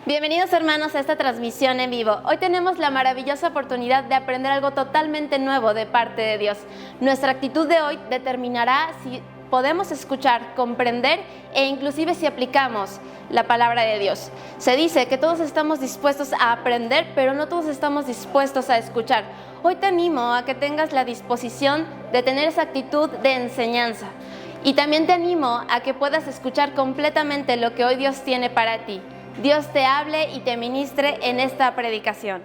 Bienvenidos hermanos a esta transmisión en vivo. Hoy tenemos la maravillosa oportunidad de aprender algo totalmente nuevo de parte de Dios. Nuestra actitud de hoy determinará si podemos escuchar, comprender e inclusive si aplicamos la palabra de Dios. Se dice que todos estamos dispuestos a aprender, pero no todos estamos dispuestos a escuchar. Hoy te animo a que tengas la disposición de tener esa actitud de enseñanza. Y también te animo a que puedas escuchar completamente lo que hoy Dios tiene para ti. Dios te hable y te ministre en esta predicación.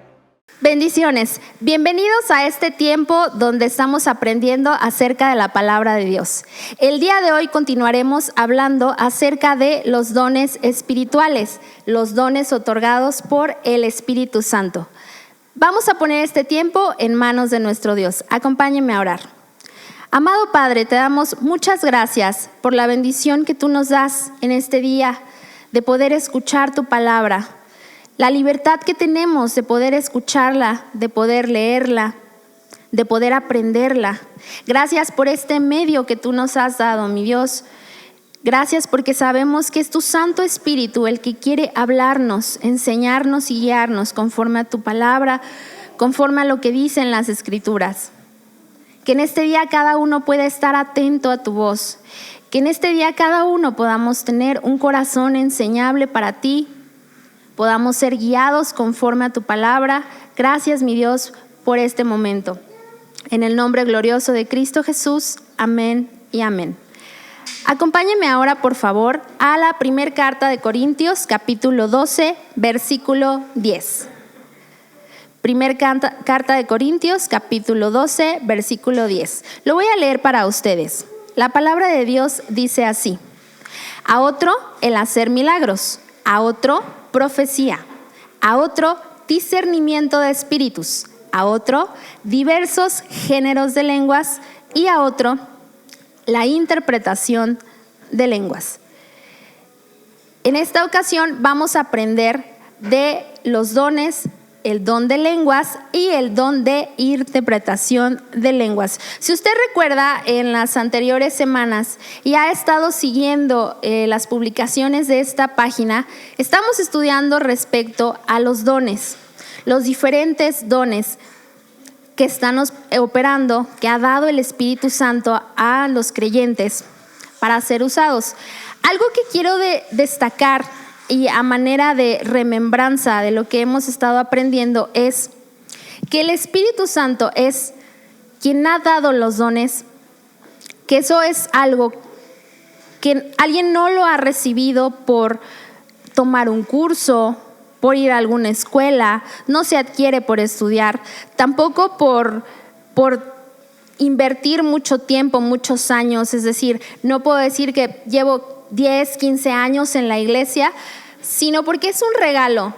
Bendiciones, bienvenidos a este tiempo donde estamos aprendiendo acerca de la palabra de Dios. El día de hoy continuaremos hablando acerca de los dones espirituales, los dones otorgados por el Espíritu Santo. Vamos a poner este tiempo en manos de nuestro Dios. Acompáñenme a orar. Amado Padre, te damos muchas gracias por la bendición que tú nos das en este día de poder escuchar tu palabra, la libertad que tenemos de poder escucharla, de poder leerla, de poder aprenderla. Gracias por este medio que tú nos has dado, mi Dios. Gracias porque sabemos que es tu Santo Espíritu el que quiere hablarnos, enseñarnos y guiarnos conforme a tu palabra, conforme a lo que dicen las Escrituras. Que en este día cada uno pueda estar atento a tu voz. Que en este día cada uno podamos tener un corazón enseñable para ti, podamos ser guiados conforme a tu palabra. Gracias, mi Dios, por este momento. En el nombre glorioso de Cristo Jesús, amén y amén. Acompáñenme ahora, por favor, a la primera carta de Corintios, capítulo 12, versículo 10. Primer carta de Corintios, capítulo 12, versículo 10. Lo voy a leer para ustedes. La palabra de Dios dice así: a otro el hacer milagros, a otro profecía, a otro discernimiento de espíritus, a otro diversos géneros de lenguas y a otro la interpretación de lenguas. En esta ocasión vamos a aprender de los dones, el don de lenguas y el don de interpretación de lenguas. Si usted recuerda, en las anteriores semanas y ha estado siguiendo las publicaciones de esta página, estamos estudiando respecto a los dones, los diferentes dones que están operando, que ha dado el Espíritu Santo a los creyentes para ser usados. Algo que quiero destacar y a manera de remembranza de lo que hemos estado aprendiendo es que el Espíritu Santo es quien ha dado los dones, que eso es algo que alguien no lo ha recibido por tomar un curso, por ir a alguna escuela, no se adquiere por estudiar, tampoco por invertir mucho tiempo, muchos años. Es decir, no puedo decir que llevo 10, 15 años en la iglesia, sino porque es un regalo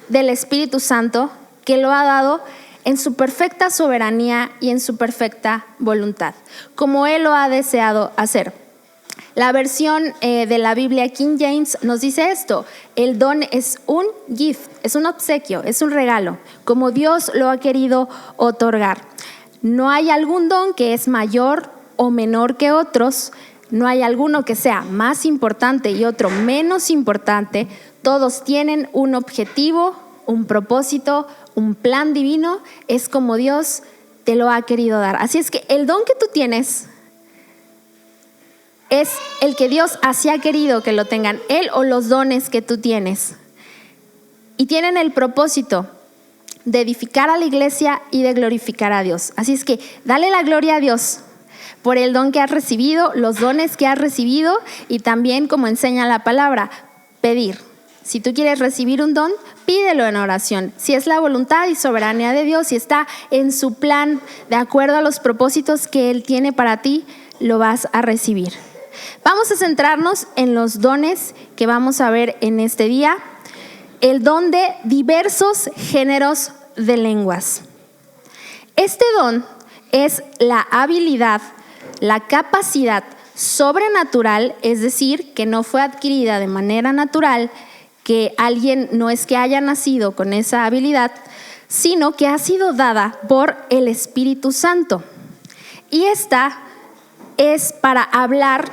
del Espíritu Santo que lo ha dado en su perfecta soberanía y en su perfecta voluntad, como Él lo ha deseado hacer. La versión de la Biblia King James nos dice esto: el don es un gift, es un obsequio, es un regalo, como Dios lo ha querido otorgar. No hay algún don que es mayor o menor que otros. No hay alguno que sea más importante y otro menos importante. Todos tienen un objetivo, un propósito, un plan divino. Es como Dios te lo ha querido dar. Así es que el don que tú tienes es el que Dios así ha querido que lo tengan, Él o los dones que tú tienes. Y tienen el propósito de edificar a la iglesia y de glorificar a Dios. Así es que dale la gloria a Dios por el don que has recibido, los dones que has recibido, y también, como enseña la palabra, pedir. Si tú quieres recibir un don, pídelo en oración. Si es la voluntad y soberanía de Dios, si está en su plan, de acuerdo a los propósitos que Él tiene para ti, lo vas a recibir. Vamos a centrarnos en los dones que vamos a ver en este día. El don de diversos géneros de lenguas. Este don es la habilidad, la capacidad sobrenatural, es decir, que no fue adquirida de manera natural, que alguien no es que haya nacido con esa habilidad, sino que ha sido dada por el Espíritu Santo. Y esta es para hablar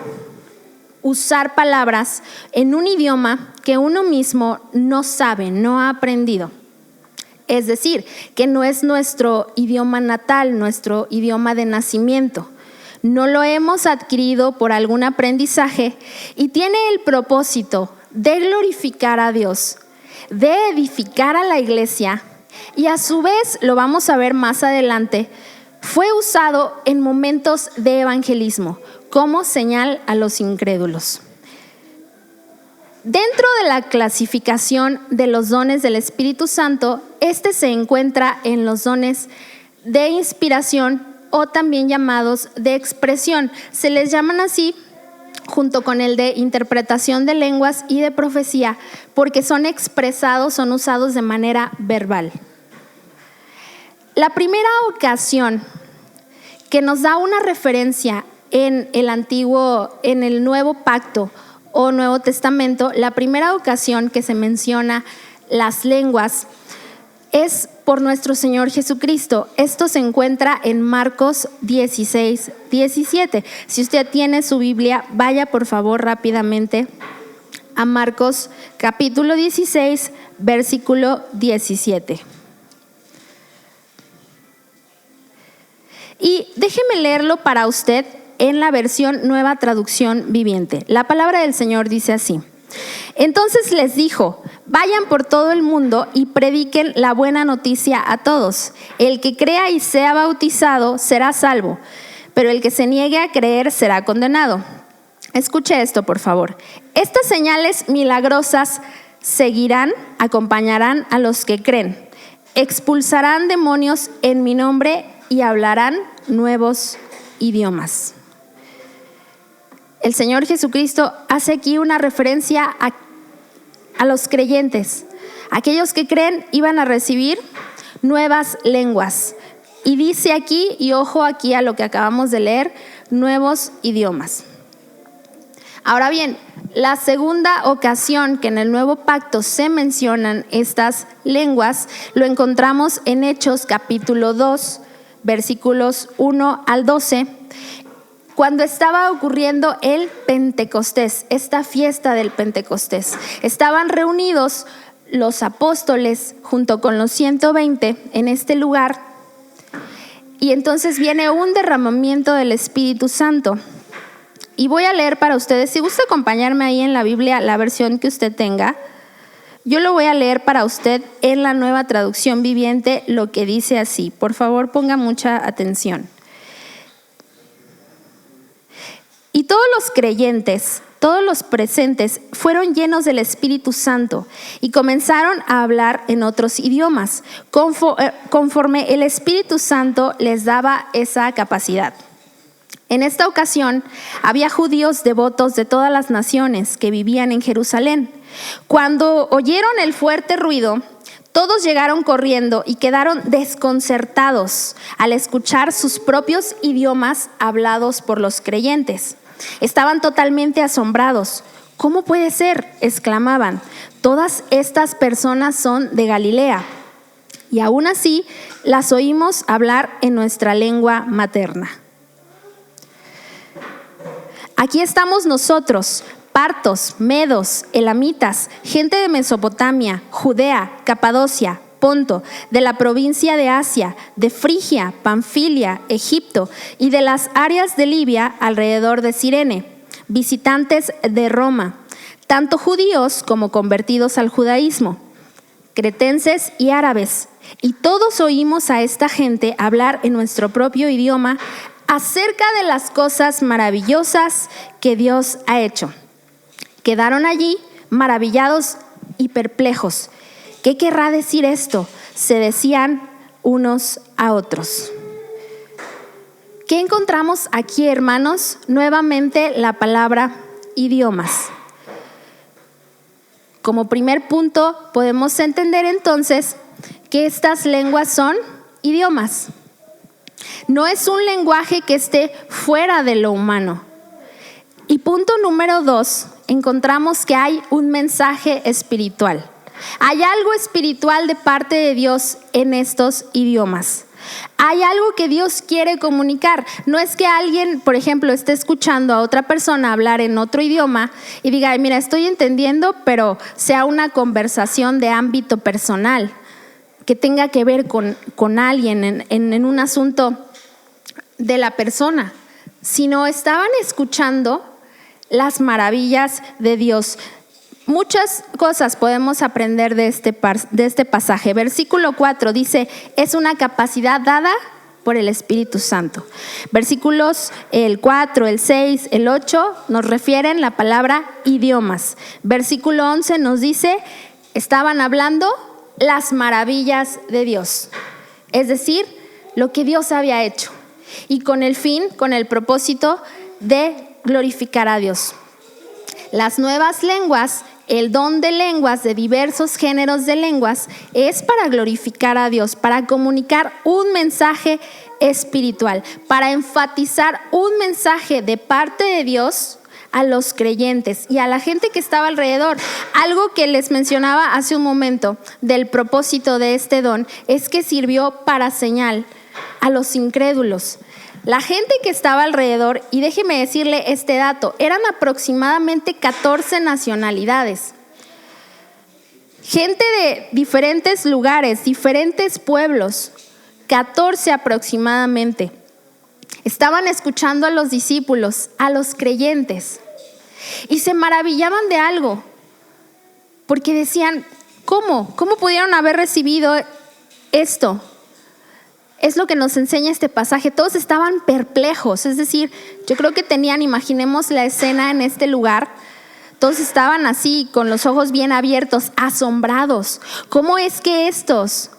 usar palabras en un idioma que uno mismo no sabe, no ha aprendido. Es decir, que no es nuestro idioma natal, nuestro idioma de nacimiento. No lo hemos adquirido por algún aprendizaje y tiene el propósito de glorificar a Dios, de edificar a la iglesia y a su vez, lo vamos a ver más adelante, fue usado en momentos de evangelismo como señal a los incrédulos. Dentro de la clasificación de los dones del Espíritu Santo, este se encuentra en los dones de inspiración o también llamados de expresión. Se les llaman así junto con el de interpretación de lenguas y de profecía, porque son expresados, son usados de manera verbal. La primera ocasión que nos da una referencia en el Nuevo Pacto o Nuevo Testamento, la primera ocasión que se menciona las lenguas es por nuestro Señor Jesucristo. Esto se encuentra en Marcos 16, 17. Si usted tiene su Biblia, vaya por favor rápidamente a Marcos capítulo 16, versículo 17. Y déjeme leerlo para usted en la versión Nueva Traducción Viviente. La palabra del Señor dice así: entonces les dijo, vayan por todo el mundo y prediquen la buena noticia a todos. El que crea y sea bautizado será salvo, pero el que se niegue a creer será condenado. Escuche esto, por favor. Estas señales milagrosas acompañarán a los que creen. Expulsarán demonios en mi nombre y hablarán nuevos idiomas. El Señor Jesucristo hace aquí una referencia a los creyentes. Aquellos que creen iban a recibir nuevas lenguas. Y dice aquí, y ojo aquí a lo que acabamos de leer, nuevos idiomas. Ahora bien, la segunda ocasión que en el Nuevo Pacto se mencionan estas lenguas, lo encontramos en Hechos capítulo 2, versículos 1 al 12, cuando estaba ocurriendo el Pentecostés, esta fiesta del Pentecostés. Estaban reunidos los apóstoles junto con los 120 en este lugar, y entonces viene un derramamiento del Espíritu Santo. Y voy a leer para ustedes, si gusta acompañarme ahí en la Biblia, la versión que usted tenga, yo lo voy a leer para usted en la Nueva Traducción Viviente, lo que dice así. Por favor, ponga mucha atención. Y todos los creyentes, todos los presentes, fueron llenos del Espíritu Santo y comenzaron a hablar en otros idiomas, conforme el Espíritu Santo les daba esa capacidad. En esta ocasión, había judíos devotos de todas las naciones que vivían en Jerusalén. Cuando oyeron el fuerte ruido, todos llegaron corriendo y quedaron desconcertados al escuchar sus propios idiomas hablados por los creyentes. Estaban totalmente asombrados. ¿Cómo puede ser?, exclamaban. Todas estas personas son de Galilea y aún así las oímos hablar en nuestra lengua materna. Aquí estamos nosotros, partos, medos, elamitas, gente de Mesopotamia, Judea, Capadocia, Ponto, de la provincia de Asia, de Frigia, Panfilia, Egipto y de las áreas de Libia alrededor de Cirene, visitantes de Roma, tanto judíos como convertidos al judaísmo, cretenses y árabes, y todos oímos a esta gente hablar en nuestro propio idioma acerca de las cosas maravillosas que Dios ha hecho. Quedaron allí maravillados y perplejos. ¿Qué querrá decir esto?, se decían unos a otros. ¿Qué encontramos aquí, hermanos? Nuevamente la palabra idiomas. Como primer punto, podemos entender entonces que estas lenguas son idiomas. No es un lenguaje que esté fuera de lo humano. Y punto número 2, encontramos que hay un mensaje espiritual. Hay algo espiritual de parte de Dios en estos idiomas. Hay algo que Dios quiere comunicar. No es que alguien, por ejemplo, esté escuchando a otra persona hablar en otro idioma y diga, mira, estoy entendiendo, pero sea una conversación de ámbito personal, que tenga que ver con alguien en un asunto de la persona, sino estaban escuchando las maravillas de Dios. Muchas cosas podemos aprender de este pasaje. Versículo 4 dice, es una capacidad dada por el Espíritu Santo. Versículos el 4, el 6, el 8 nos refieren la palabra idiomas. Versículo 11 nos dice, estaban hablando las maravillas de Dios, es decir, lo que Dios había hecho, y con el propósito de glorificar a Dios. Las nuevas lenguas, el don de lenguas, de diversos géneros de lenguas, es para glorificar a Dios, para comunicar un mensaje espiritual, para enfatizar un mensaje de parte de Dios a los creyentes y a la gente que estaba alrededor. Algo que les mencionaba hace un momento del propósito de este don es que sirvió para señal a los incrédulos. La gente que estaba alrededor, y déjeme decirle este dato, eran aproximadamente 14 nacionalidades. Gente de diferentes lugares, diferentes pueblos, 14 aproximadamente. Estaban escuchando a los discípulos, a los creyentes, y se maravillaban de algo, porque decían, ¿cómo pudieron haber recibido esto? Es lo que nos enseña este pasaje. Todos estaban perplejos, es decir, yo creo que imaginemos la escena en este lugar, todos estaban así, con los ojos bien abiertos, asombrados. ¿Cómo es que estos,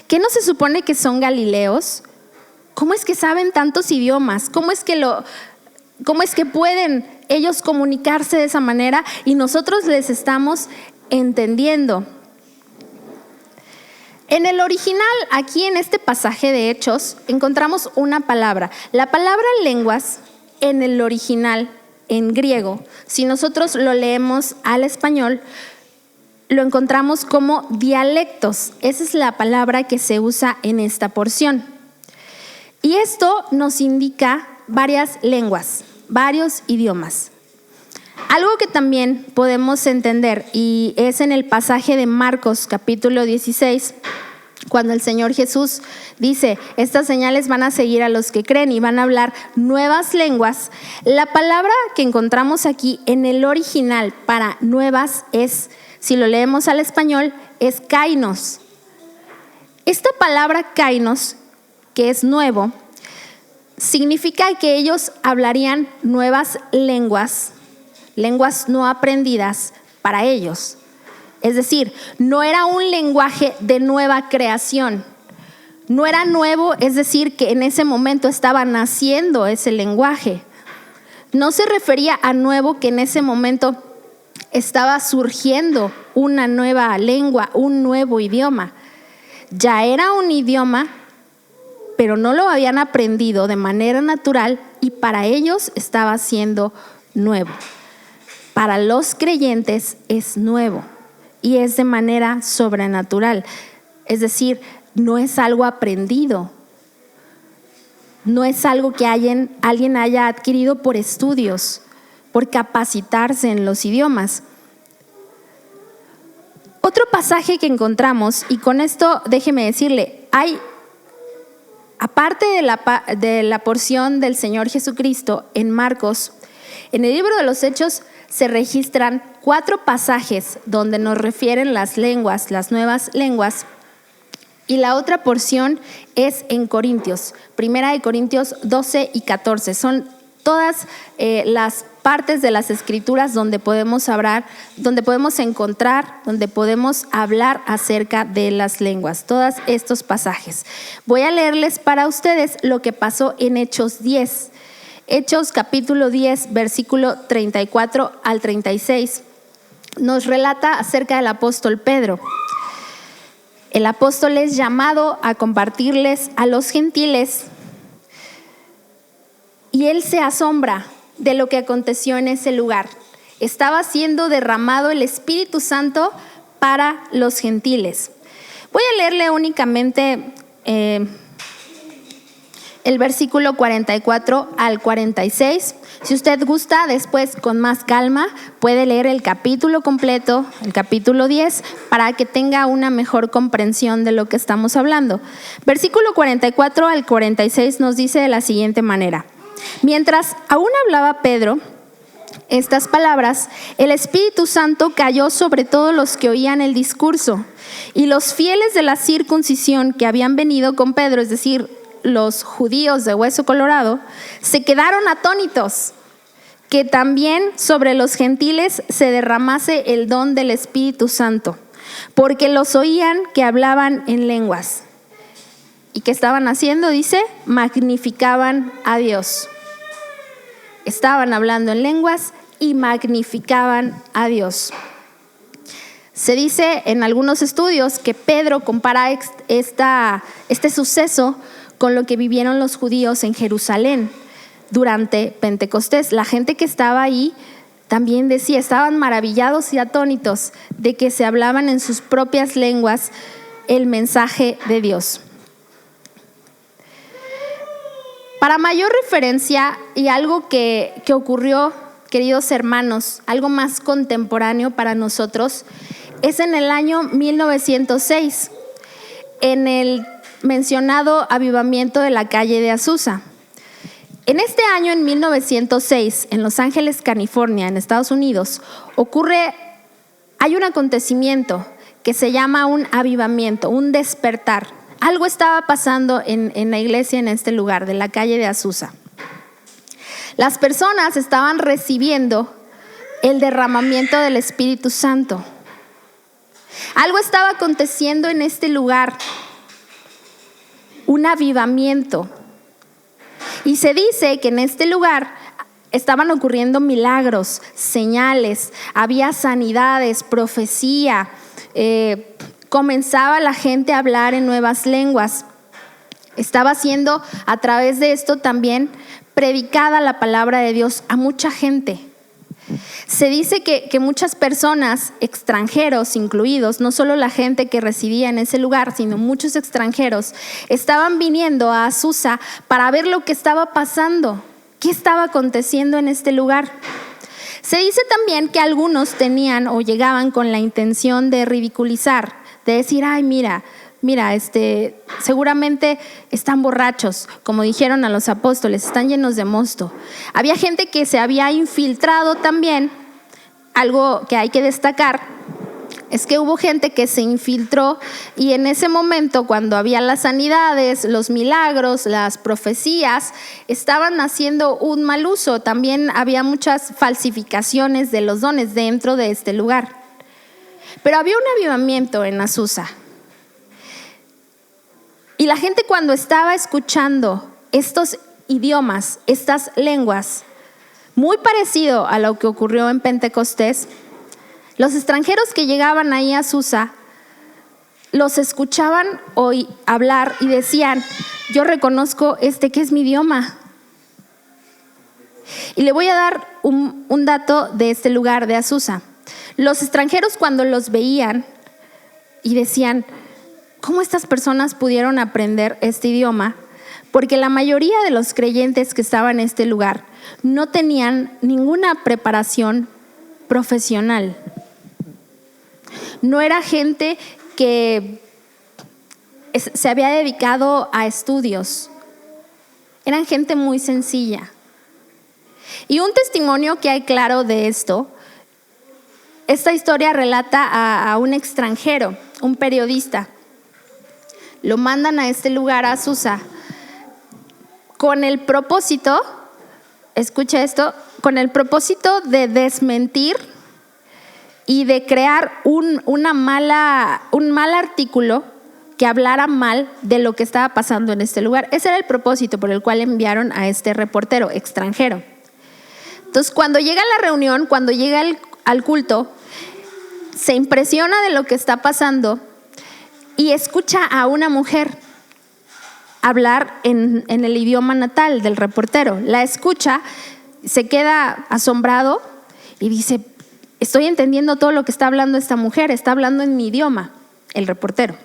que no se supone que son galileos, cómo es que saben tantos idiomas? ¿Cómo es que pueden ellos comunicarse de esa manera y nosotros les estamos entendiendo? En el original, aquí en este pasaje de Hechos, encontramos una palabra. La palabra lenguas, en el original, en griego, si nosotros lo leemos al español, lo encontramos como dialectos. Esa es la palabra que se usa en esta porción. Y esto nos indica varias lenguas, varios idiomas. Algo que también podemos entender, y es en el pasaje de Marcos capítulo 16, cuando el Señor Jesús dice, estas señales van a seguir a los que creen y van a hablar nuevas lenguas. La palabra que encontramos aquí en el original para nuevas es, si lo leemos al español, es kainos. Esta palabra kainos, que es nuevo, significa que ellos hablarían nuevas lenguas no aprendidas para ellos. Es decir, no era un lenguaje de nueva creación. No era nuevo, es decir, que en ese momento estaba naciendo ese lenguaje. No se refería a nuevo, que en ese momento estaba surgiendo una nueva lengua, un nuevo idioma. Ya era un idioma, pero no lo habían aprendido de manera natural y para ellos estaba siendo nuevo. Para los creyentes es nuevo y es de manera sobrenatural. Es decir, no es algo aprendido, no es algo que alguien haya adquirido por estudios, por capacitarse en los idiomas. Otro pasaje que encontramos, y con esto déjeme decirle, aparte de la porción del Señor Jesucristo en Marcos, en el libro de los Hechos se registran 4 pasajes donde nos refieren las lenguas, las nuevas lenguas, y la otra porción es en Corintios, 1 Corintios 12 y 14. Son todas las partes de las escrituras donde podemos hablar, donde podemos encontrar, donde podemos hablar acerca de las lenguas, todos estos pasajes. Voy a leerles para ustedes lo que pasó en Hechos 10. Hechos capítulo 10, versículo 34 al 36, nos relata acerca del apóstol Pedro. El apóstol es llamado a compartirles a los gentiles y él se asombra de lo que aconteció en ese lugar. Estaba siendo derramado el Espíritu Santo para los gentiles. Voy a leerle únicamente el versículo 44 al 46. Si usted gusta, después con más calma puede leer el capítulo completo, el capítulo 10, para que tenga una mejor comprensión de lo que estamos hablando. Versículo 44 al 46 nos dice de la siguiente manera: mientras aún hablaba Pedro estas palabras, el Espíritu Santo cayó sobre todos los que oían el discurso, y los fieles de la circuncisión que habían venido con Pedro, es decir, los judíos de hueso colorado, se quedaron atónitos, que también sobre los gentiles se derramase el don del Espíritu Santo, porque los oían que hablaban en lenguas. ¿Y qué estaban haciendo? Dice, magnificaban a Dios. Estaban hablando en lenguas y magnificaban a Dios. Se dice en algunos estudios que Pedro compara este suceso con lo que vivieron los judíos en Jerusalén durante Pentecostés. La gente que estaba ahí también decía, estaban maravillados y atónitos de que se hablaban en sus propias lenguas el mensaje de Dios. Para mayor referencia y algo que ocurrió, queridos hermanos, algo más contemporáneo para nosotros, es en el año 1906, en el mencionado avivamiento de la calle de Azusa. En este año, en 1906, en Los Ángeles, California, en Estados Unidos, hay un acontecimiento que se llama un avivamiento, un despertar. Algo estaba pasando en la iglesia, en este lugar de la calle de Azusa. Las personas estaban recibiendo el derramamiento del Espíritu Santo. Algo estaba aconteciendo en este lugar, un avivamiento. Y se dice que en este lugar estaban ocurriendo milagros, señales, había sanidades, profecía, comenzaba la gente a hablar en nuevas lenguas. Estaba siendo a través de esto también predicada la palabra de Dios a mucha gente. Se dice que muchas personas, extranjeros incluidos, no solo la gente que residía en ese lugar, sino muchos extranjeros, estaban viniendo a Azusa para ver lo que estaba pasando, qué estaba aconteciendo en este lugar. Se dice también que algunos tenían o llegaban con la intención de ridiculizar, de decir, ay, mira, seguramente están borrachos, como dijeron a los apóstoles, están llenos de mosto. Había gente que se había infiltrado también. Algo que hay que destacar es que hubo gente que se infiltró y en ese momento, cuando había las sanidades, los milagros, las profecías, estaban haciendo un mal uso. También había muchas falsificaciones de los dones dentro de este lugar. Pero había un avivamiento en Azusa. Y la gente, cuando estaba escuchando estos idiomas, estas lenguas, muy parecido a lo que ocurrió en Pentecostés, los extranjeros que llegaban ahí a Azusa los escuchaban hablar y decían, yo reconozco que es mi idioma. Y le voy a dar un dato de este lugar de Azusa. Los extranjeros, cuando los veían y decían, ¿cómo estas personas pudieron aprender este idioma? Porque la mayoría de los creyentes que estaban en este lugar no tenían ninguna preparación profesional. No era gente que se había dedicado a estudios. Eran gente muy sencilla. Y un testimonio que hay claro de esto, esta historia relata a un extranjero, un periodista. Lo mandan a este lugar, a Azusa, con el propósito, escucha esto, con el propósito de desmentir y de crear un mal artículo que hablara mal de lo que estaba pasando en este lugar. Ese era el propósito por el cual enviaron a este reportero extranjero. Entonces, cuando llega a la reunión, cuando llega al culto, se impresiona de lo que está pasando y escucha a una mujer hablar en el idioma natal del reportero. La escucha, se queda asombrado y dice, estoy entendiendo todo lo que está hablando esta mujer, está hablando en mi idioma, el reportero.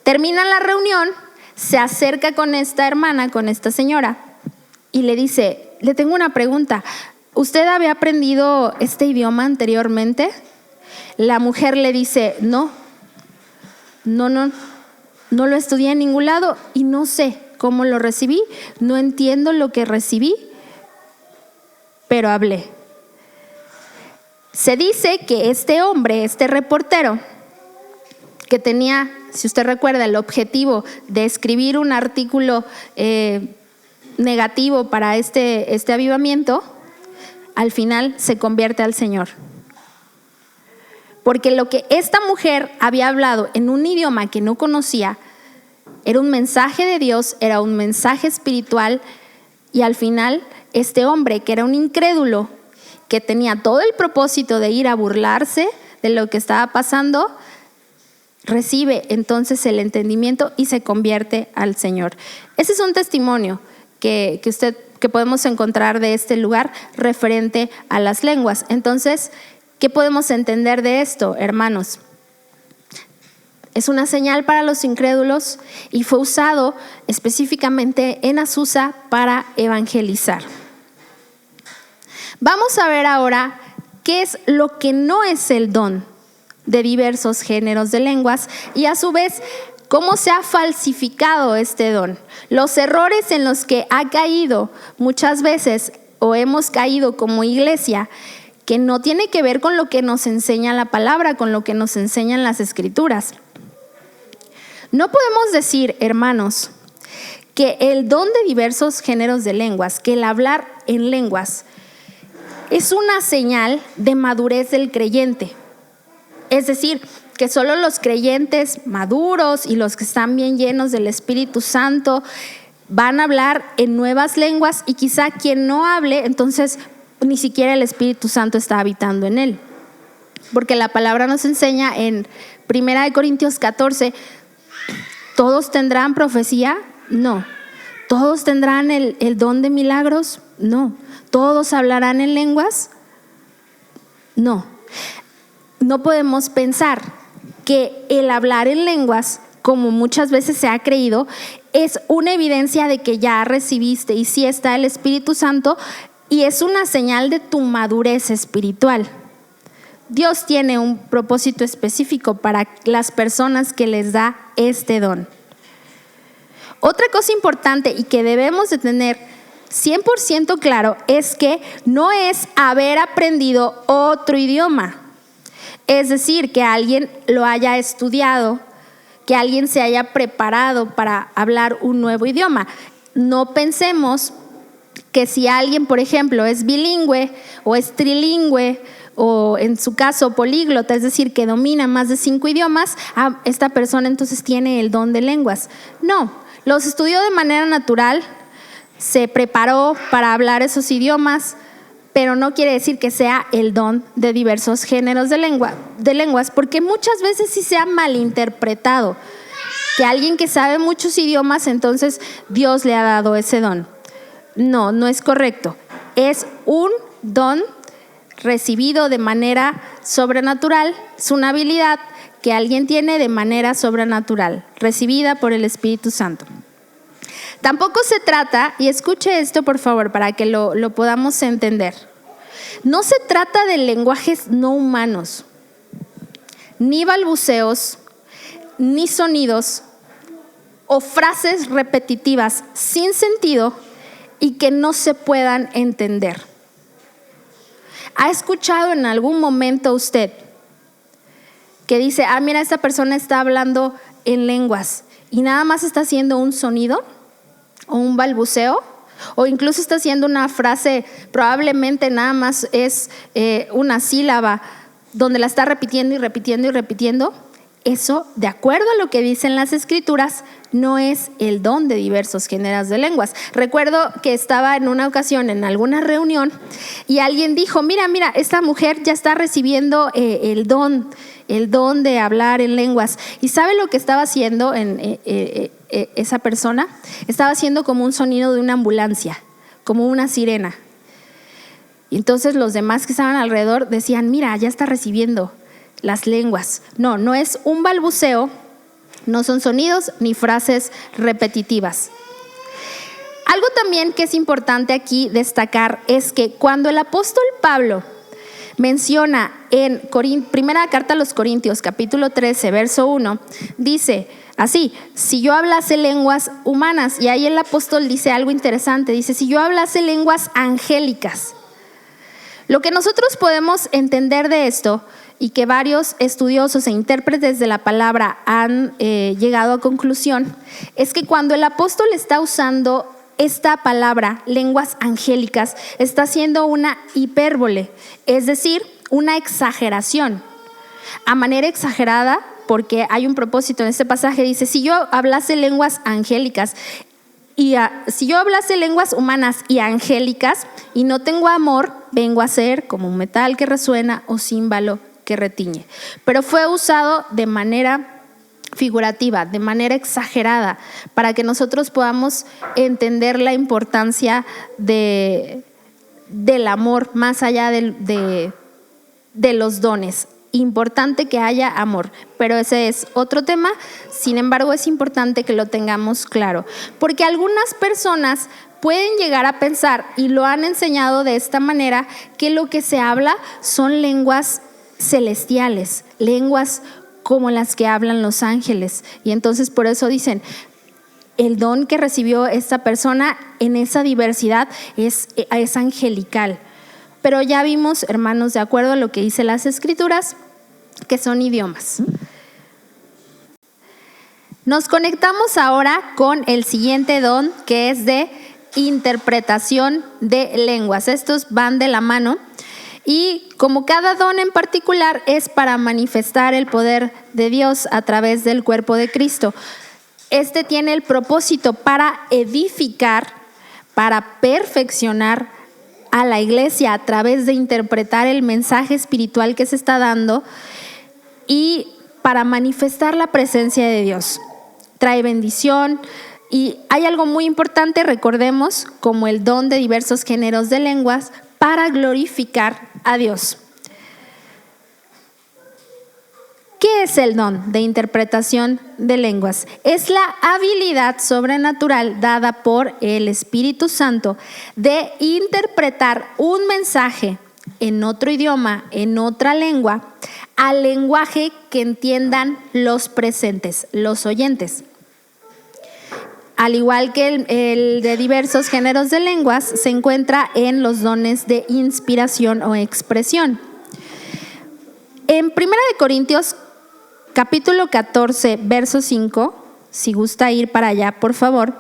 Termina la reunión, se acerca con esta hermana, con esta señora, y le dice, le tengo una pregunta, ¿usted había aprendido este idioma anteriormente? La mujer le dice, no lo estudié en ningún lado y no sé cómo lo recibí, no entiendo lo que recibí, pero hablé. Se dice que este hombre, este reportero, que tenía, si usted recuerda, el objetivo de escribir un artículo negativo para este avivamiento, al final se convierte al Señor. Porque lo que esta mujer había hablado en un idioma que no conocía, era un mensaje de Dios, era un mensaje espiritual, y al final este hombre, que era un incrédulo, que tenía todo el propósito de ir a burlarse de lo que estaba pasando, recibe entonces el entendimiento y se convierte al Señor. Ese es un testimonio que podemos encontrar de este lugar referente a las lenguas. Entonces, ¿qué podemos entender de esto, hermanos? Es una señal para los incrédulos y fue usado específicamente en Azusa para evangelizar. Vamos a ver ahora qué es lo que no es el don de diversos géneros de lenguas y a su vez cómo se ha falsificado este don. Los errores en los que ha caído muchas veces o hemos caído como iglesia, que no tiene que ver con lo que nos enseña la palabra, con lo que nos enseñan las escrituras. No podemos decir, hermanos, que el don de diversos géneros de lenguas, que el hablar en lenguas, es una señal de madurez del creyente. Es decir, que solo los creyentes maduros y los que están bien llenos del Espíritu Santo van a hablar en nuevas lenguas, y quizá quien no hable, entonces ni siquiera el Espíritu Santo está habitando en él. Porque la palabra nos enseña en 1 Corintios 14, ¿todos tendrán profecía? No. ¿Todos tendrán el don de milagros? No. ¿Todos hablarán en lenguas? No. No podemos pensar que el hablar en lenguas, como muchas veces se ha creído, es una evidencia de que ya recibiste y sí está el Espíritu Santo, y es una señal de tu madurez espiritual. Dios tiene un propósito específico para las personas que les da este don. Otra cosa importante y que debemos de tener 100% claro es que no es haber aprendido otro idioma. Es decir, que alguien lo haya estudiado, que alguien se haya preparado para hablar un nuevo idioma. No pensemos que si alguien, por ejemplo, es bilingüe o es trilingüe o en su caso políglota, es decir, que domina más de 5 idiomas, esta persona entonces tiene el don de lenguas. No, los estudió de manera natural, se preparó para hablar esos idiomas, pero no quiere decir que sea el don de diversos géneros de lenguas, porque muchas veces sí se ha malinterpretado que alguien que sabe muchos idiomas, entonces Dios le ha dado ese don. No, no es correcto. Es un don recibido de manera sobrenatural, es una habilidad que alguien tiene de manera sobrenatural, recibida por el Espíritu Santo. Tampoco se trata, y escuche esto por favor para que lo podamos entender, no se trata de lenguajes no humanos, ni balbuceos, ni sonidos o frases repetitivas sin sentido y que no se puedan entender. ¿Ha escuchado en algún momento usted que dice, mira, esta persona está hablando en lenguas y nada más está haciendo un sonido o un balbuceo, o incluso está haciendo una frase, probablemente nada más es una sílaba donde la está repitiendo y repitiendo y repitiendo? Eso, de acuerdo a lo que dicen las escrituras, no es el don de diversos géneros de lenguas. Recuerdo que estaba en una ocasión en alguna reunión y alguien dijo, mira, esta mujer ya está recibiendo el don de hablar en lenguas. ¿Y sabe lo que estaba haciendo esa persona? Estaba haciendo como un sonido de una ambulancia, como una sirena. Y entonces los demás que estaban alrededor decían, mira, ya está recibiendo las lenguas. No es un balbuceo, No son sonidos ni frases repetitivas. Algo también que es importante aquí destacar es que cuando el apóstol Pablo menciona en primera carta a los Corintios, capítulo 13, verso 1, dice así: si yo hablase lenguas humanas, y ahí el apóstol dice algo interesante, dice: si yo hablase lenguas angélicas. Lo que nosotros podemos entender de esto, y que varios estudiosos e intérpretes de la palabra han llegado a conclusión, es que cuando el apóstol está usando esta palabra, lenguas angélicas, está haciendo una hipérbole, es decir, una exageración. A manera exagerada, porque hay un propósito en este pasaje, dice: si yo hablase lenguas angélicas, y si yo hablase lenguas humanas y angélicas y no tengo amor, vengo a ser como un metal que resuena o címbalo que retiñe. Pero fue usado de manera figurativa, de manera exagerada, para que nosotros podamos entender la importancia del amor más allá de los dones. Importante que haya amor, pero ese es otro tema. Sin embargo, es importante que lo tengamos claro, porque algunas personas pueden llegar a pensar, y lo han enseñado de esta manera, que lo que se habla son lenguas celestiales, lenguas como las que hablan los ángeles, y entonces por eso dicen: el don que recibió esta persona en esa diversidad es angelical. Pero ya vimos, hermanos, de acuerdo a lo que dice las Escrituras, que son idiomas. Nos conectamos ahora con el siguiente don, que es de interpretación de lenguas. Estos van de la mano, y como cada don en particular es para manifestar el poder de Dios a través del cuerpo de Cristo. Este tiene el propósito para edificar, para perfeccionar a la iglesia a través de interpretar el mensaje espiritual que se está dando, y para manifestar la presencia de Dios. Trae bendición, y hay algo muy importante, recordemos, como el don de diversos géneros de lenguas para glorificar a Dios. ¿Qué es el don de interpretación de lenguas? Es la habilidad sobrenatural dada por el Espíritu Santo de interpretar un mensaje en otro idioma, en otra lengua, al lenguaje que entiendan los presentes, los oyentes. Al igual que el de diversos géneros de lenguas, se encuentra en los dones de inspiración o expresión. En 1 Corintios capítulo 14, verso 5, si gusta ir para allá, por favor,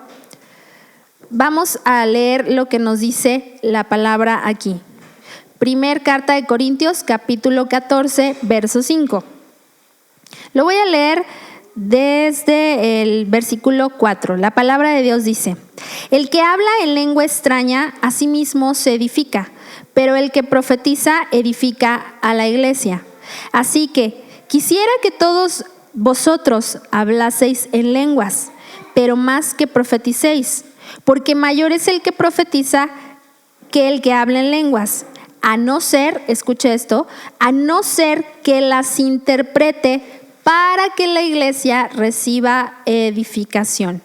vamos a leer lo que nos dice la palabra aquí. Primer carta de Corintios, capítulo 14, verso 5. Lo voy a leer desde el versículo 4. La palabra de Dios dice: el que habla en lengua extraña a sí mismo se edifica, pero el que profetiza edifica a la iglesia. Así que quisiera que todos vosotros hablaseis en lenguas, pero más que profeticéis, porque mayor es el que profetiza que el que habla en lenguas, a no ser, escuche esto, a no ser que las interprete para que la iglesia reciba edificación.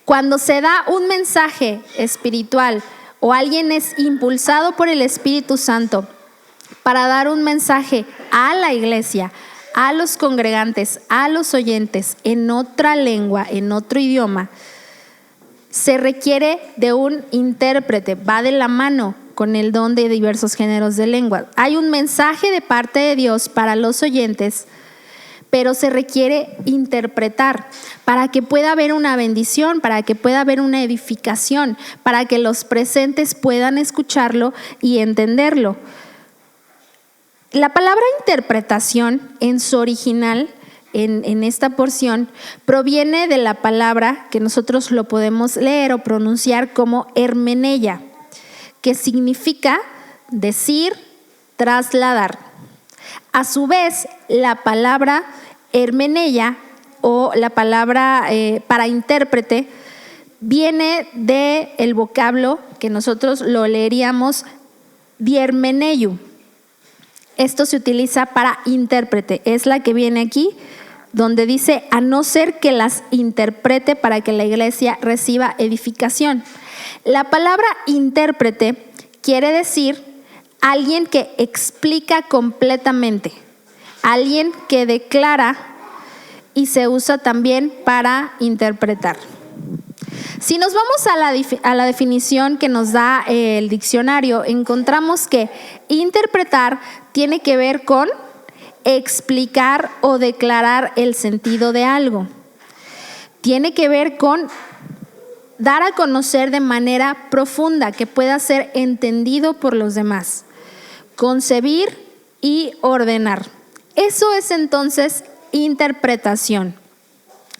Cuando se da un mensaje espiritual o alguien es impulsado por el Espíritu Santo para dar un mensaje a la iglesia, a los congregantes, a los oyentes en otra lengua, en otro idioma, se requiere de un intérprete, va de la mano con el don de diversos géneros de lengua. Hay un mensaje de parte de Dios para los oyentes, pero se requiere interpretar para que pueda haber una bendición, para que pueda haber una edificación, para que los presentes puedan escucharlo y entenderlo. La palabra interpretación en su original, en esta porción, proviene de la palabra que nosotros lo podemos leer o pronunciar como hermeneia, que significa decir, trasladar. A su vez, la palabra hermeneia o la palabra para intérprete viene del vocablo que nosotros lo leeríamos diermeneiu. Esto se utiliza para intérprete, es la que viene aquí, donde dice, a no ser que las interprete para que la iglesia reciba edificación. La palabra intérprete quiere decir alguien que explica completamente, alguien que declara, y se usa también para interpretar. Si nos vamos a la definición que nos da el diccionario, encontramos que interpretar tiene que ver con explicar o declarar el sentido de algo. Tiene que ver con dar a conocer de manera profunda, que pueda ser entendido por los demás. Concebir y ordenar. Eso es entonces interpretación.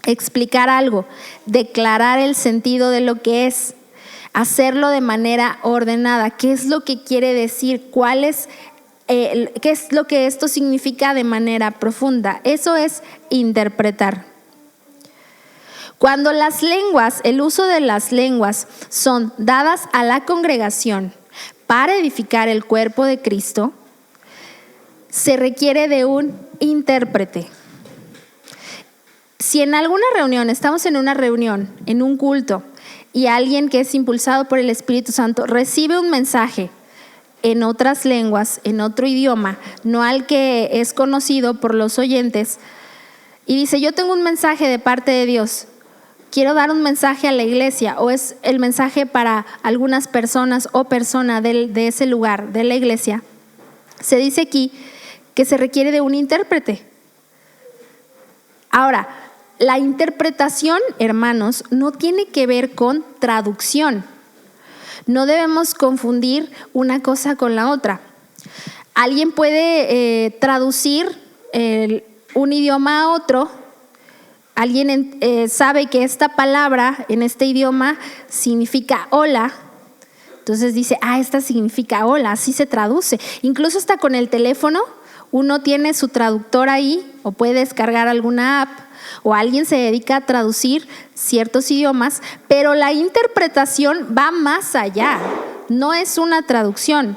Explicar algo, declarar el sentido de lo que es, hacerlo de manera ordenada. ¿Qué es lo que quiere decir? ¿Qué es lo que esto significa de manera profunda? Eso es interpretar. Cuando el uso de las lenguas son dadas a la congregación para edificar el cuerpo de Cristo, se requiere de un intérprete. Si en alguna reunión, estamos en una reunión, en un culto, y alguien que es impulsado por el Espíritu Santo recibe un mensaje en otras lenguas, en otro idioma, no al que es conocido por los oyentes, y dice, yo tengo un mensaje de parte de Dios, quiero dar un mensaje a la iglesia, o es el mensaje para algunas personas o persona de ese lugar, de la iglesia, se dice aquí que se requiere de un intérprete. Ahora, la interpretación, hermanos, no tiene que ver con traducción. No debemos confundir una cosa con la otra. Alguien puede traducir un idioma a otro. Alguien sabe que esta palabra en este idioma significa hola. Entonces dice, esta significa hola, así se traduce. Incluso hasta con el teléfono, uno tiene su traductor ahí o puede descargar alguna app. O alguien se dedica a traducir ciertos idiomas, pero la interpretación va más allá, no es una traducción.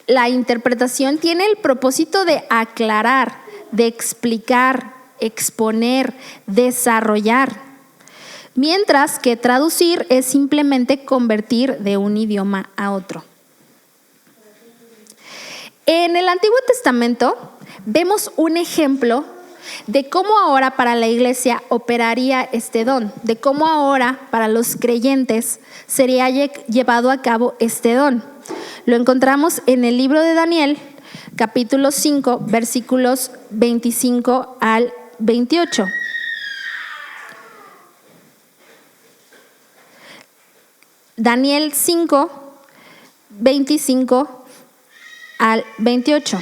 La interpretación tiene el propósito de aclarar, de explicar, exponer, desarrollar, mientras que traducir es simplemente convertir de un idioma a otro. En el Antiguo Testamento vemos un ejemplo de cómo ahora para la iglesia operaría este don, de cómo ahora para los creyentes sería llevado a cabo este don. Lo encontramos en el libro de Daniel, capítulo 5, versículos 25 al 28. Daniel 5, 25 al 28.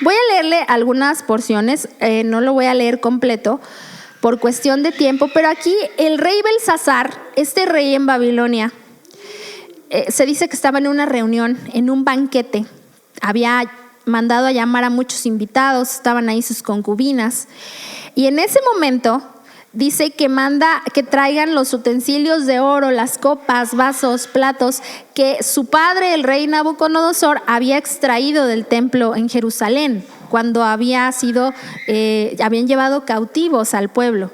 Voy a leerle algunas porciones, no lo voy a leer completo por cuestión de tiempo, pero aquí el rey Belsasar, este rey en Babilonia, se dice que estaba en una reunión, en un banquete, había mandado a llamar a muchos invitados, estaban ahí sus concubinas, y en ese momento dice que manda que traigan los utensilios de oro, las copas, vasos, platos que su padre, el rey Nabucodonosor, había extraído del templo en Jerusalén cuando habían llevado cautivos al pueblo.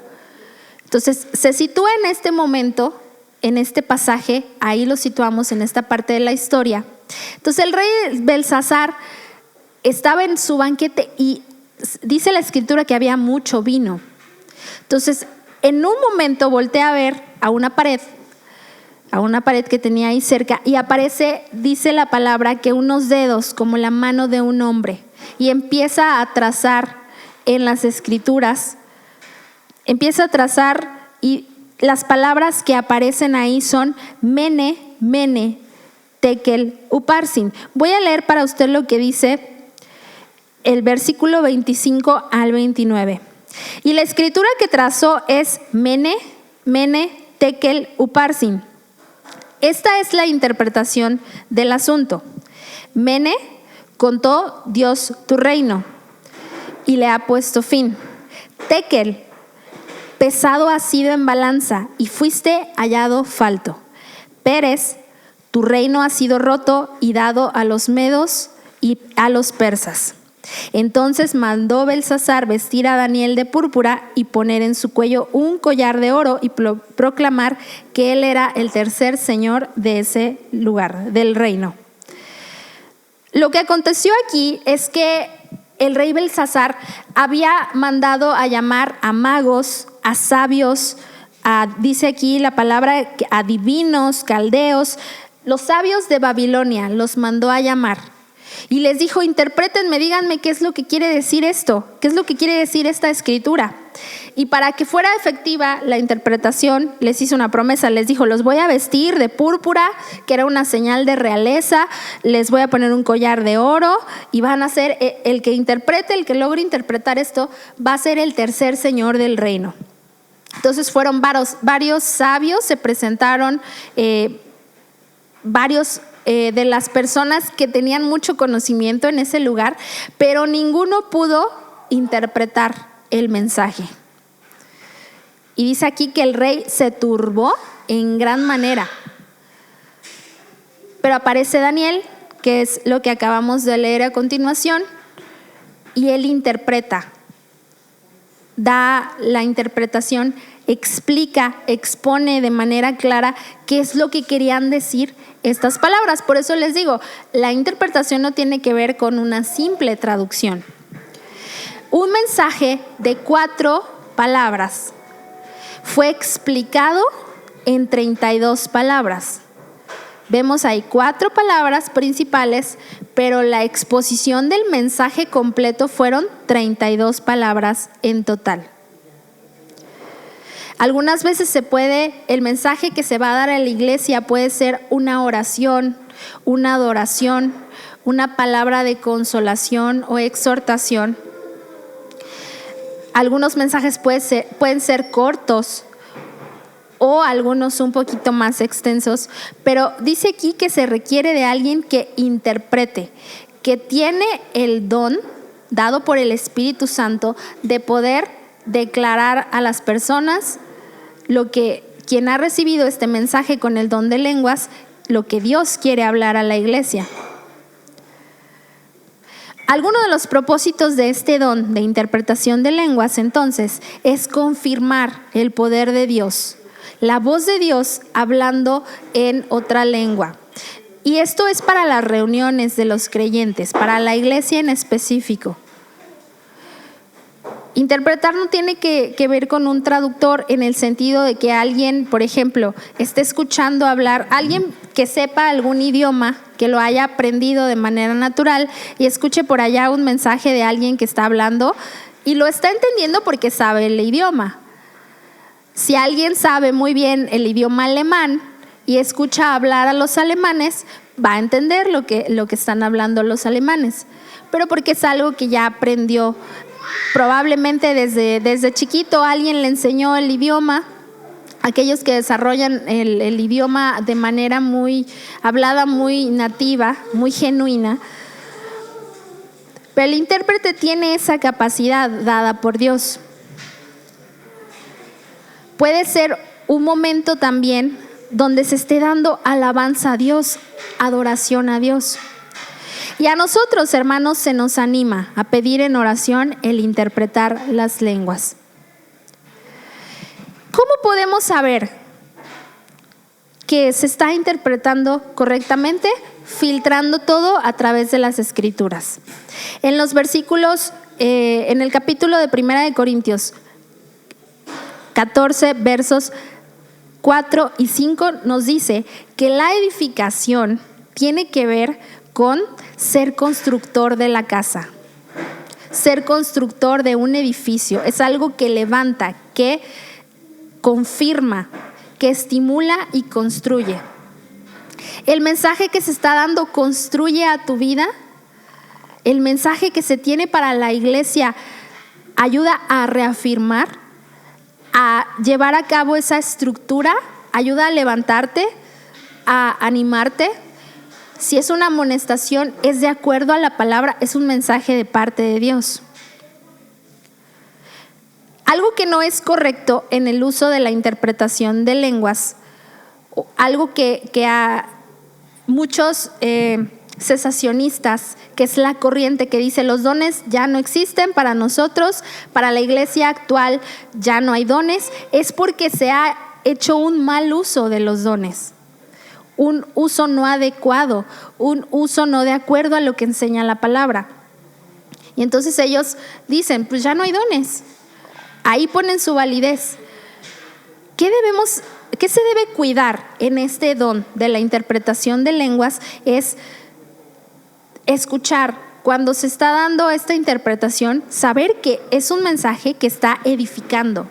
Entonces se sitúa en este momento, en este pasaje, ahí lo situamos en esta parte de la historia. Entonces el rey Belsasar estaba en su banquete y dice la escritura que había mucho vino. Entonces, en un momento voltea a ver a una pared que tenía ahí cerca y aparece, dice la palabra, que unos dedos como la mano de un hombre, y empieza a trazar en las escrituras, y las palabras que aparecen ahí son Mene, Mene, Tekel, Uparsin. Voy a leer para usted lo que dice el versículo 25 al 29. Y la escritura que trazó es Mene, Mene, Tekel, Uparsin. Esta es la interpretación del asunto. Mene, contó Dios tu reino y le ha puesto fin. Tekel, pesado has sido en balanza y fuiste hallado falto. Peres, tu reino ha sido roto y dado a los medos y a los persas. Entonces mandó Belsasar vestir a Daniel de púrpura y poner en su cuello un collar de oro y proclamar que él era el tercer señor de ese lugar, del reino. Lo que aconteció aquí es que el rey Belsasar había mandado a llamar a magos, a sabios, dice aquí la palabra, adivinos, caldeos, los sabios de Babilonia los mandó a llamar. Y les dijo: interprétenme, díganme qué es lo que quiere decir esto, qué es lo que quiere decir esta escritura. Y para que fuera efectiva la interpretación, les hizo una promesa, les dijo: los voy a vestir de púrpura, que era una señal de realeza, les voy a poner un collar de oro y van a ser el que interprete, el que logre interpretar esto, va a ser el tercer señor del reino. Entonces fueron varios sabios, se presentaron varios de las personas que tenían mucho conocimiento en ese lugar, pero ninguno pudo interpretar el mensaje. Y dice aquí que el rey se turbó en gran manera. Pero aparece Daniel, que es lo que acabamos de leer a continuación, y él interpreta, da la interpretación, explica, expone de manera clara qué es lo que querían decir estas palabras. Por eso les digo, la interpretación no tiene que ver con una simple traducción. Un mensaje de 4 palabras fue explicado en 32 palabras. Vemos ahí 4 palabras principales, pero la exposición del mensaje completo fueron 32 palabras en total. Algunas veces el mensaje que se va a dar a la iglesia puede ser una oración, una adoración, una palabra de consolación o exhortación. Algunos mensajes pueden ser cortos o algunos un poquito más extensos, pero dice aquí que se requiere de alguien que interprete, que tiene el don dado por el Espíritu Santo de poder declarar a las personas lo que quien ha recibido este mensaje con el don de lenguas, lo que Dios quiere hablar a la iglesia. Alguno de los propósitos de este don de interpretación de lenguas, entonces, es confirmar el poder de Dios, la voz de Dios hablando en otra lengua. Y esto es para las reuniones de los creyentes, para la iglesia en específico. Interpretar no tiene que ver con un traductor en el sentido de que alguien, por ejemplo, esté escuchando hablar, alguien que sepa algún idioma, que lo haya aprendido de manera natural y escuche por allá un mensaje de alguien que está hablando y lo está entendiendo porque sabe el idioma. Si alguien sabe muy bien el idioma alemán y escucha hablar a los alemanes, va a entender lo que están hablando los alemanes, pero porque es algo que ya aprendió. Probablemente desde chiquito alguien le enseñó el idioma. Aquellos que desarrollan el idioma de manera muy hablada, muy nativa, muy genuina. Pero el intérprete tiene esa capacidad dada por Dios. Puede ser un momento también donde se esté dando alabanza a Dios, adoración a Dios. Y a nosotros, hermanos, se nos anima a pedir en oración el interpretar las lenguas. ¿Cómo podemos saber que se está interpretando correctamente? Filtrando todo a través de las Escrituras. En los versículos, en el capítulo de 1 Corintios 14, versos 4 y 5, nos dice que la edificación tiene que ver con ser constructor de la casa, ser constructor de un edificio. Es algo que levanta, que confirma, que estimula y construye. El mensaje que se está dando construye a tu vida. El mensaje que se tiene para la iglesia ayuda a reafirmar, a llevar a cabo esa estructura, ayuda a levantarte, a animarte. Si es una amonestación, es de acuerdo a la palabra, es un mensaje de parte de Dios. Algo que no es correcto en el uso de la interpretación de lenguas, algo que a muchos cesacionistas, que es la corriente que dice los dones ya no existen para nosotros, para la iglesia actual ya no hay dones, es porque se ha hecho un mal uso de los dones, un uso no adecuado, un uso no de acuerdo a lo que enseña la palabra. Y entonces ellos dicen, pues ya no hay dones, ahí ponen su validez. ¿Qué se debe cuidar en este don de la interpretación de lenguas? Es escuchar cuando se está dando esta interpretación, saber que es un mensaje que está edificando,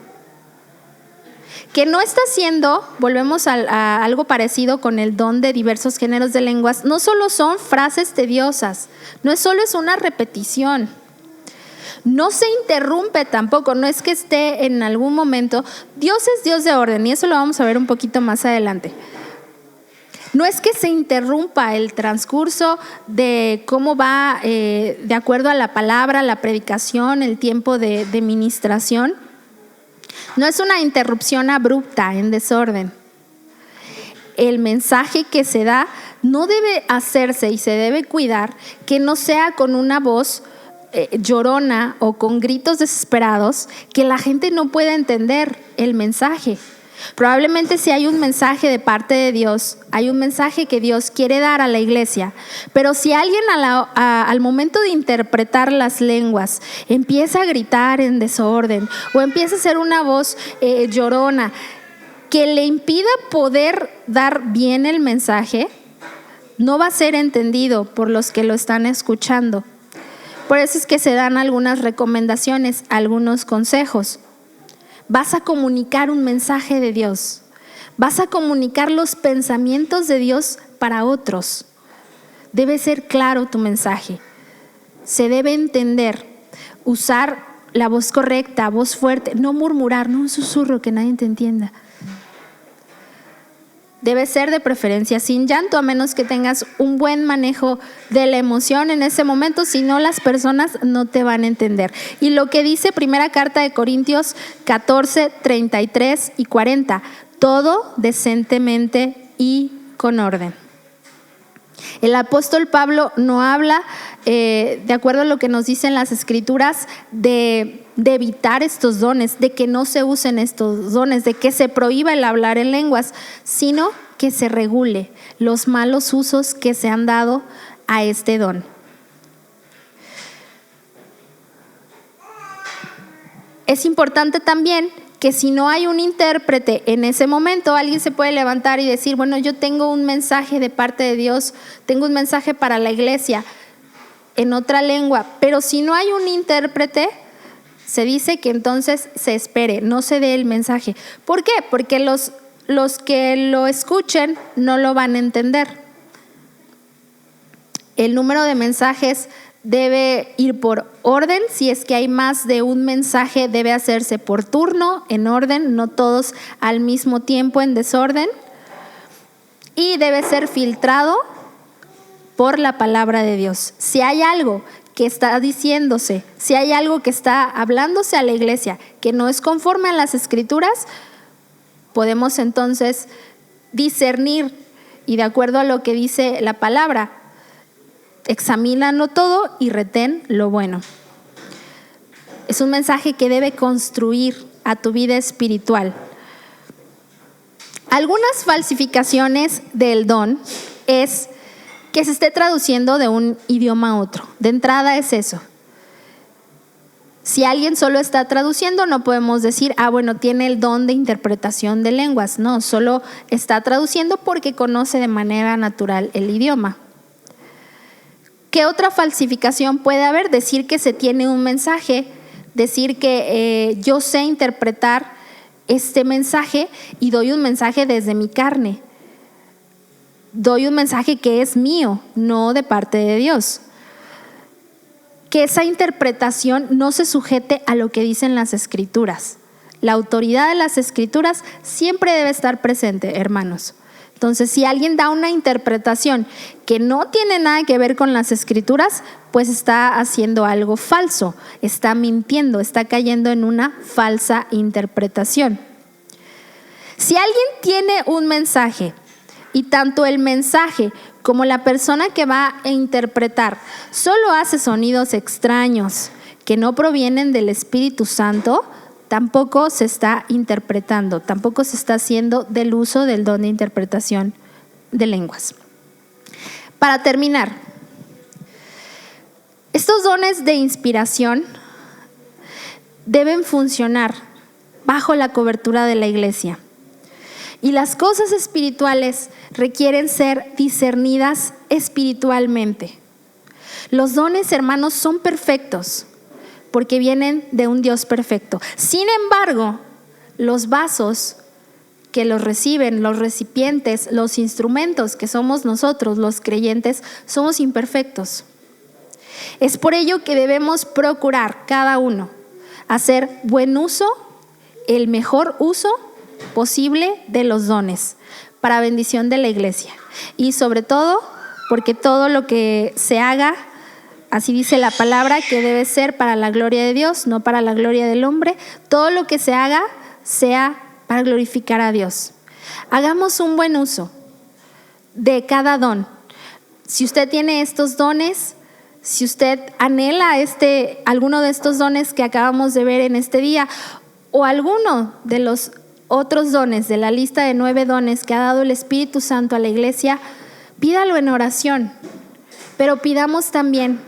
que no está siendo, volvemos a algo parecido con el don de diversos géneros de lenguas, no solo son frases tediosas, no solo es una repetición. No se interrumpe tampoco, no es que esté en algún momento. Dios es Dios de orden y eso lo vamos a ver un poquito más adelante. No es que se interrumpa el transcurso de cómo va de acuerdo a la palabra, la predicación, el tiempo de ministración. No es una interrupción abrupta, en desorden. El mensaje que se da no debe hacerse y se debe cuidar que no sea con una voz llorona o con gritos desesperados que la gente no pueda entender el mensaje. Probablemente si hay un mensaje de parte de Dios, hay un mensaje que Dios quiere dar a la iglesia, pero si alguien al momento de interpretar las lenguas empieza a gritar en desorden o empieza a hacer una voz llorona que le impida poder dar bien el mensaje, no va a ser entendido por los que lo están escuchando. Por eso es que se dan algunas recomendaciones, algunos consejos. Vas a comunicar un mensaje de Dios. Vas a comunicar los pensamientos de Dios para otros. Debe ser claro tu mensaje. Se debe entender, usar la voz correcta, voz fuerte, no murmurar, no un susurro que nadie te entienda. Debe ser de preferencia sin llanto, a menos que tengas un buen manejo de la emoción en ese momento, si no las personas no te van a entender. Y lo que dice primera carta de Corintios 14, 33 y 40, todo decentemente y con orden. El apóstol Pablo no habla, de acuerdo a lo que nos dicen las escrituras, de evitar estos dones, de que no se usen estos dones, de que se prohíba el hablar en lenguas, sino que se regule los malos usos que se han dado a este don. Es importante también que si no hay un intérprete en ese momento, alguien se puede levantar y decir, bueno, yo tengo un mensaje de parte de Dios, tengo un mensaje para la iglesia en otra lengua, pero si no hay un intérprete, se dice que entonces se espere, no se dé el mensaje. ¿Por qué? Porque los que lo escuchen no lo van a entender. El número de mensajes debe ir por orden. Si es que hay más de un mensaje, debe hacerse por turno, en orden, no todos al mismo tiempo en desorden. Y debe ser filtrado por la palabra de Dios. Si hay algo que está diciéndose, si hay algo que está hablándose a la iglesia que no es conforme a las escrituras, podemos entonces discernir y de acuerdo a lo que dice la palabra, examínalo todo y retén lo bueno. Es un mensaje que debe construir a tu vida espiritual. Algunas falsificaciones del don es que se esté traduciendo de un idioma a otro. De entrada es eso. Si alguien solo está traduciendo, no podemos decir, bueno, tiene el don de interpretación de lenguas. No, solo está traduciendo porque conoce de manera natural el idioma. ¿Qué otra falsificación puede haber? Decir que se tiene un mensaje, decir que yo sé interpretar este mensaje y doy un mensaje desde mi carne. Doy un mensaje que es mío, no de parte de Dios. Que esa interpretación no se sujete a lo que dicen las escrituras. La autoridad de las escrituras siempre debe estar presente, hermanos. Entonces, si alguien da una interpretación que no tiene nada que ver con las escrituras, pues está haciendo algo falso, está mintiendo, está cayendo en una falsa interpretación. Si alguien tiene un mensaje y tanto el mensaje como la persona que va a interpretar solo hace sonidos extraños que no provienen del Espíritu Santo, tampoco se está interpretando, tampoco se está haciendo del uso del don de interpretación de lenguas. Para terminar, estos dones de inspiración deben funcionar bajo la cobertura de la iglesia. Y las cosas espirituales requieren ser discernidas espiritualmente. Los dones, hermanos, son perfectos porque vienen de un Dios perfecto. Sin embargo, los vasos que los reciben, los recipientes, los instrumentos que somos nosotros, los creyentes, somos imperfectos. Es por ello que debemos procurar cada uno hacer buen uso, el mejor uso posible de los dones para bendición de la iglesia. Y sobre todo, porque todo lo que se haga, así dice la palabra, que debe ser para la gloria de Dios, no para la gloria del hombre. Todo lo que se haga sea para glorificar a Dios. Hagamos un buen uso de cada don. Si usted tiene estos dones, si usted anhela alguno de estos dones que acabamos de ver en este día, o alguno de los otros dones de la lista de 9 dones que ha dado el Espíritu Santo a la iglesia, pídalo en oración, pero pidamos también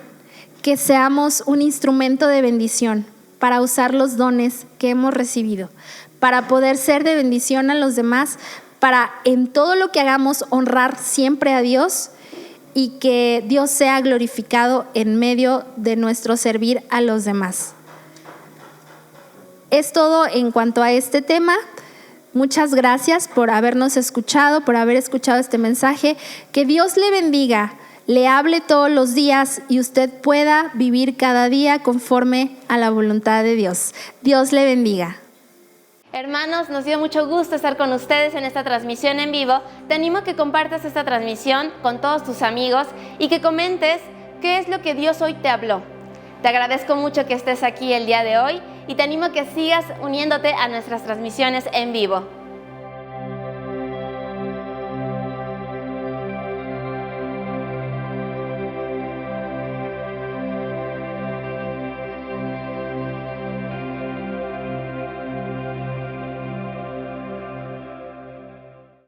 que seamos un instrumento de bendición para usar los dones que hemos recibido, para poder ser de bendición a los demás, para en todo lo que hagamos honrar siempre a Dios y que Dios sea glorificado en medio de nuestro servir a los demás. Es todo en cuanto a este tema. Muchas gracias por habernos escuchado, por haber escuchado este mensaje. Que Dios le bendiga, le hable todos los días y usted pueda vivir cada día conforme a la voluntad de Dios. Dios le bendiga. Hermanos, nos dio mucho gusto estar con ustedes en esta transmisión en vivo. Te animo a que compartas esta transmisión con todos tus amigos y que comentes qué es lo que Dios hoy te habló. Te agradezco mucho que estés aquí el día de hoy y te animo a que sigas uniéndote a nuestras transmisiones en vivo.